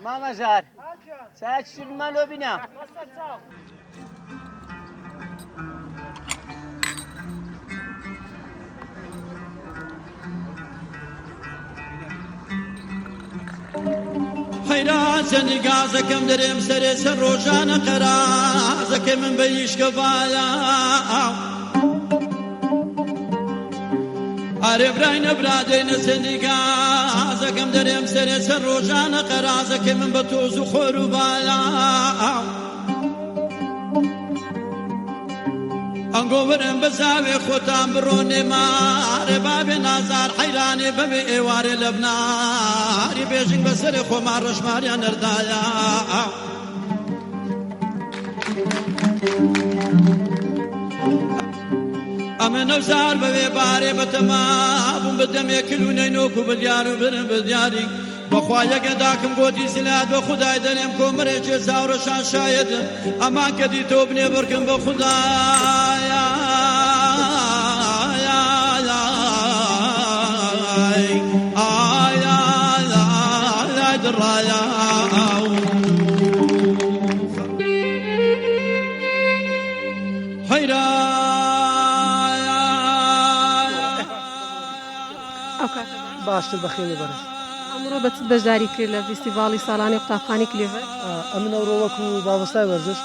Mama Zar. Saat sürmen o bina. حيرازني قازكم دريم سري سروجان قرازك من بيش كفايا عرب راين برادين سني قازكم دريم سري سروجان قرازك من بتوز خروبايا انقورن بزاوي ختام بروني ماري بابي نازار حيراني ببي ايواري لبناري بيجن بسري خمار رشماري نردايا امن وزار ببي باري بتمام بدم يكلوني نوكو باليارو برن بالياري بخوايا قداكم قوتي سلاد بخداي دريم كومري جزاور شان شايد امان كدي توبني بركم بخدايا درايا باشتر بخير برس ئەمڕۆ بە چ بەشداری کرد لە فیستیڤاڵی ساڵانی قوتابخانەی کلێڤەر؟ ئەمن ئەوڕۆ وەکو مامۆستای وەرزش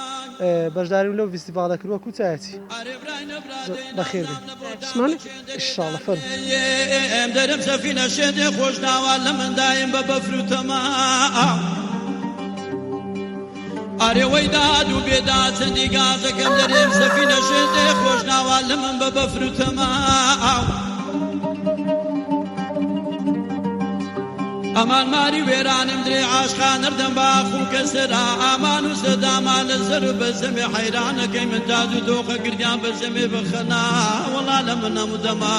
بەشداریم لەو فیستیڤاڵە کرد وەکو چایەتی بەخێر بێت پشمانت؟ ئینشاڵڵا فەرموو ئەم دەرم سەفینە شێدێ خۆش ناوە لە مندایم بە بەفر و تەما ئارێوەی داد و بێداد چەندی گازەکەم دەرێم سەفینە شێدێ خۆش ناوە لە من بە بەفر و تەما ئەمان ماری وێرانم درێ عاشقان نردەم باخ و کەسرا ئامان و سەدامان لە زەر و بە زەمێ حەیرانەکەی من داد و دۆخە گریان بە زەمێ بخەنا وەڵا لە من هەموو دەما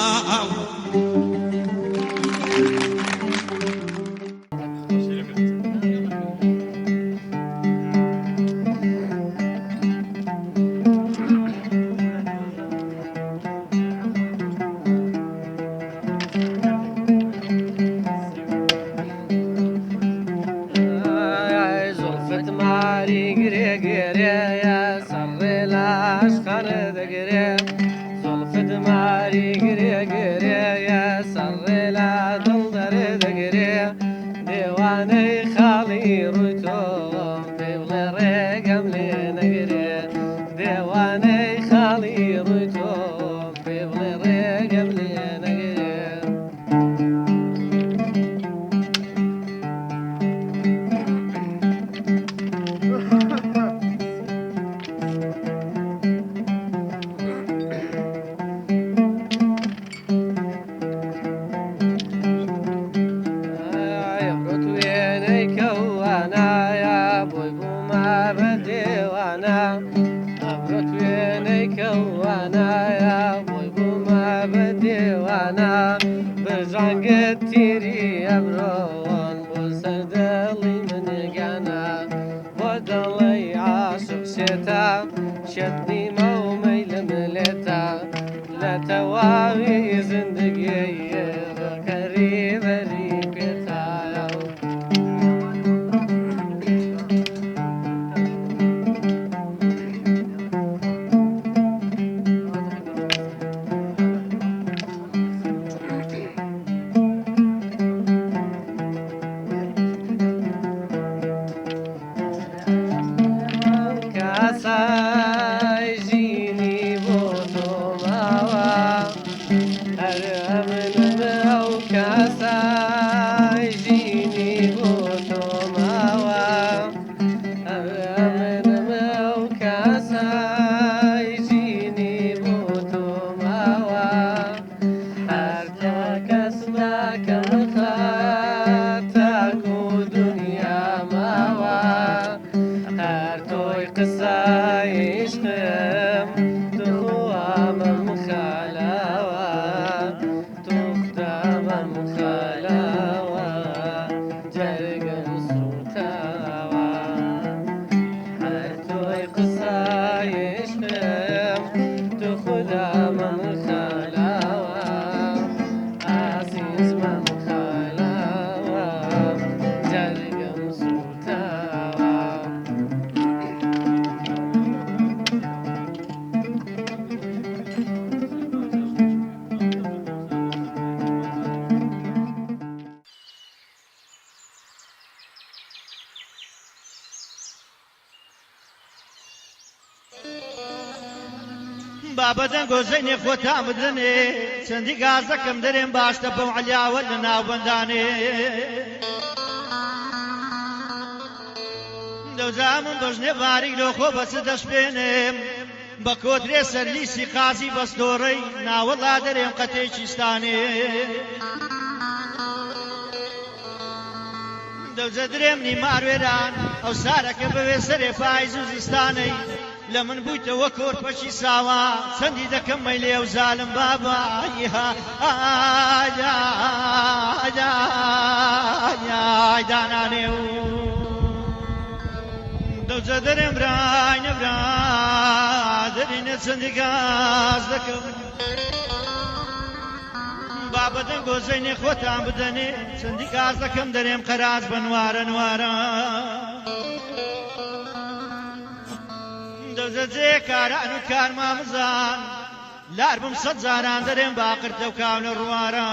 Kasay jini boto mawa, har amna بابەدەن گۆزەینێ خۆتان بدەنێ چەندی گاز دەکەم دەرێم باشتە بەو عەلیاوە لە ناوبەندانێ دەوزامم بەژنێ باریک لۆ خۆ بەچە دەشپێنێم بە کۆترێ سەرلیسی قازی بەستۆڕەی ناوەڵا دەرێم قەتێکی ستانێ دەوزە درێم نیماروێران ئەو سارەکە بەوێ سەرێ پاییز و زستانەی لە من بوویتەوە کۆرپەشی ساوا چەندی دەکەم مەی لێو زالم بابا دانانێ و دەوزە دەرێم برای نەبرا دەرینە چەندی گاز دەکەم بابەدەن گۆزەینێ خۆتان بدەنێ چەندی گاز دەکەم دەرێم قەراز بە نوارە نوارە دەوزە جێ کاران و کارمامزان لار بم سەد جاران دەرێم باقرتە و کاونە ڕوارە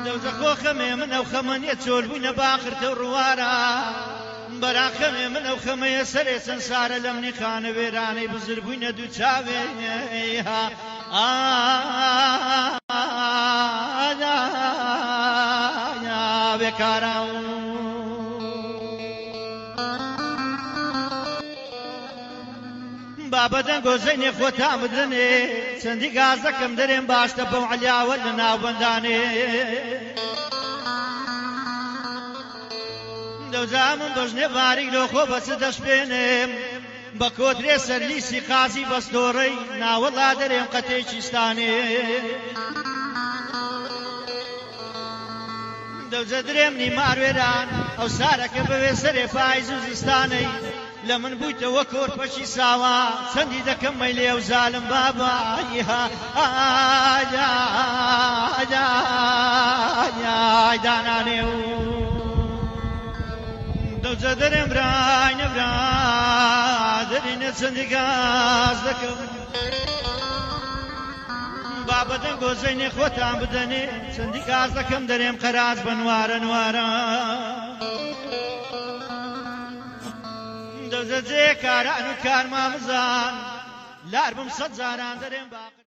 دەوزە خۆ خەمێ من ئەو خەمەنیە چۆل بووینە باقرتە و ڕوارە بەرا خەمێ من ئەو خەمەیە سەرێ چەند سارە لە منی خانە وێرانەی بزر بووینە دوو چاوێ بێکارە بابەدەن گۆزەینێ خۆتان بدەنێ چەندی گاز دەکەم دەرێم باشتە بەو عەلیاوە لە ناوبەندانێ دەوزامم بەژنێ باریک لۆ خۆ بەچە دەشپێنێم بە کۆترێ سەرلیسی قازی بەستۆڕەی ناوەڵا دەرێم قەتێکی ستانێ دەوزە درێم نیماروێران ئەو سارەکە بەوێ سەرێ پاییز و زستانەی لە من بوویتەوە کۆرپەشی ساوا چەندی دەکەم مەی لێو زالم بابا دانانێ و دەوزە دەرێم برای نەبرا دەرینە چەندی گاز دەکەم بابەدەن گۆزەینێ خۆتان بدەنێ چەندی گاز دەکەم دەرێم قەراز بە نوارە نوارە دەوزە جێ کاران و کارمامزان لار بم سەد جاران دەرێم باقر